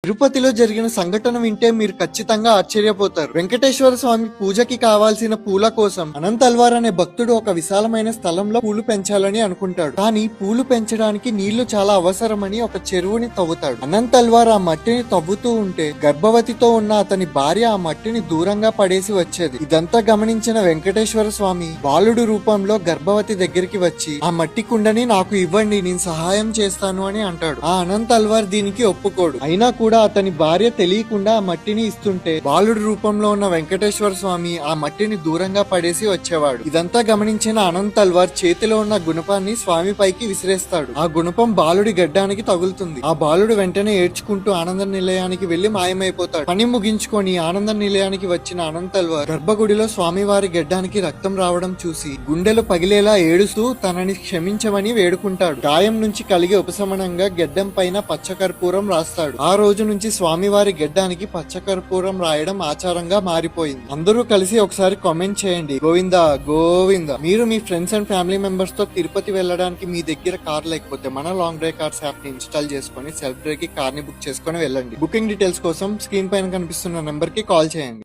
తిరుపతిలో జరిగిన సంఘటన వింటే మీరు ఖచ్చితంగా ఆశ్చర్యపోతారు. వెంకటేశ్వర స్వామి పూజకి కావాల్సిన పూల కోసం అనంత్ అల్వార్ అనే భక్తుడు ఒక విశాలమైన స్థలంలో పూలు పెంచాలని అనుకుంటాడు. కానీ పూలు పెంచడానికి నీళ్లు చాలా అవసరమని ఒక చెరువుని తవ్వుతాడు. అనంత్ అల్వార్ ఆ మట్టిని తవ్వుతూ ఉంటే గర్భవతితో ఉన్న అతని భార్య ఆ మట్టిని దూరంగా పడేసి వచ్చేది. ఇదంతా గమనించిన వెంకటేశ్వర స్వామి బాలుడు రూపంలో గర్భవతి దగ్గరికి వచ్చి ఆ మట్టి కుండని నాకు ఇవ్వండి, నేను సహాయం చేస్తాను అని అంటాడు. ఆ అనంత్ అల్వార్ దీనికి ఒప్పుకోడు. అయినా కూడా అతని భార్య తెలియకుండా ఆ మట్టిని ఇస్తుంటే బాలుడి రూపంలో ఉన్న వెంకటేశ్వర స్వామి ఆ మట్టిని దూరంగా పడేసి వచ్చేవాడు. ఇదంతా గమనించిన అనంత్ అల్వార్ చేతిలో ఉన్న గుణపాన్ని స్వామి పైకి విసిరేస్తాడు. ఆ గుణపం బాలుడి గడ్డానికి తగులుతుంది. ఆ బాలుడు వెంటనే ఏడ్చుకుంటూ ఆనంద నిలయానికి వెళ్లి మాయమైపోతాడు. పని ముగించుకొని ఆనంద నిలయానికి వచ్చిన అనంత్ అల్వార్ గర్భగుడిలో స్వామివారి గడ్డానికి రక్తం రావడం చూసి గుండెలు పగిలేలా ఏడుస్తూ తనని క్షమించమని వేడుకుంటాడు. గాయం నుంచి కలిగే ఉపశమనంగా గెడ్డం పైన పచ్చకర్పూరం రాస్తాడు. ఆ రోజు నుంచి స్వామివారి గెడ్డానికి పచ్చకర్పూరం రాయడం ఆచారంగా మారిపోయింది. అందరూ కలిసి ఒకసారి కామెంట్ చేయండి, గోవిందా గోవిందా. మీరు మీ ఫ్రెండ్స్ అండ్ ఫ్యామిలీ మెంబర్స్ తో తిరుపతి వెళ్ళడానికి మీ దగ్గర కార్ లేకపోతే మన లాంగ్ డ్రైవ్ కార్స్ యాప్ ని ఇన్స్టాల్ చేసుకుని సెల్ఫ్ డ్రైవ్ కి కార్ ని బుక్ చేసుకుని వెళ్ళండి. బుకింగ్ డీటెయిల్స్ కోసం స్క్రీన్ పైన కనిపిస్తున్న నెంబర్ కి కాల్ చేయండి.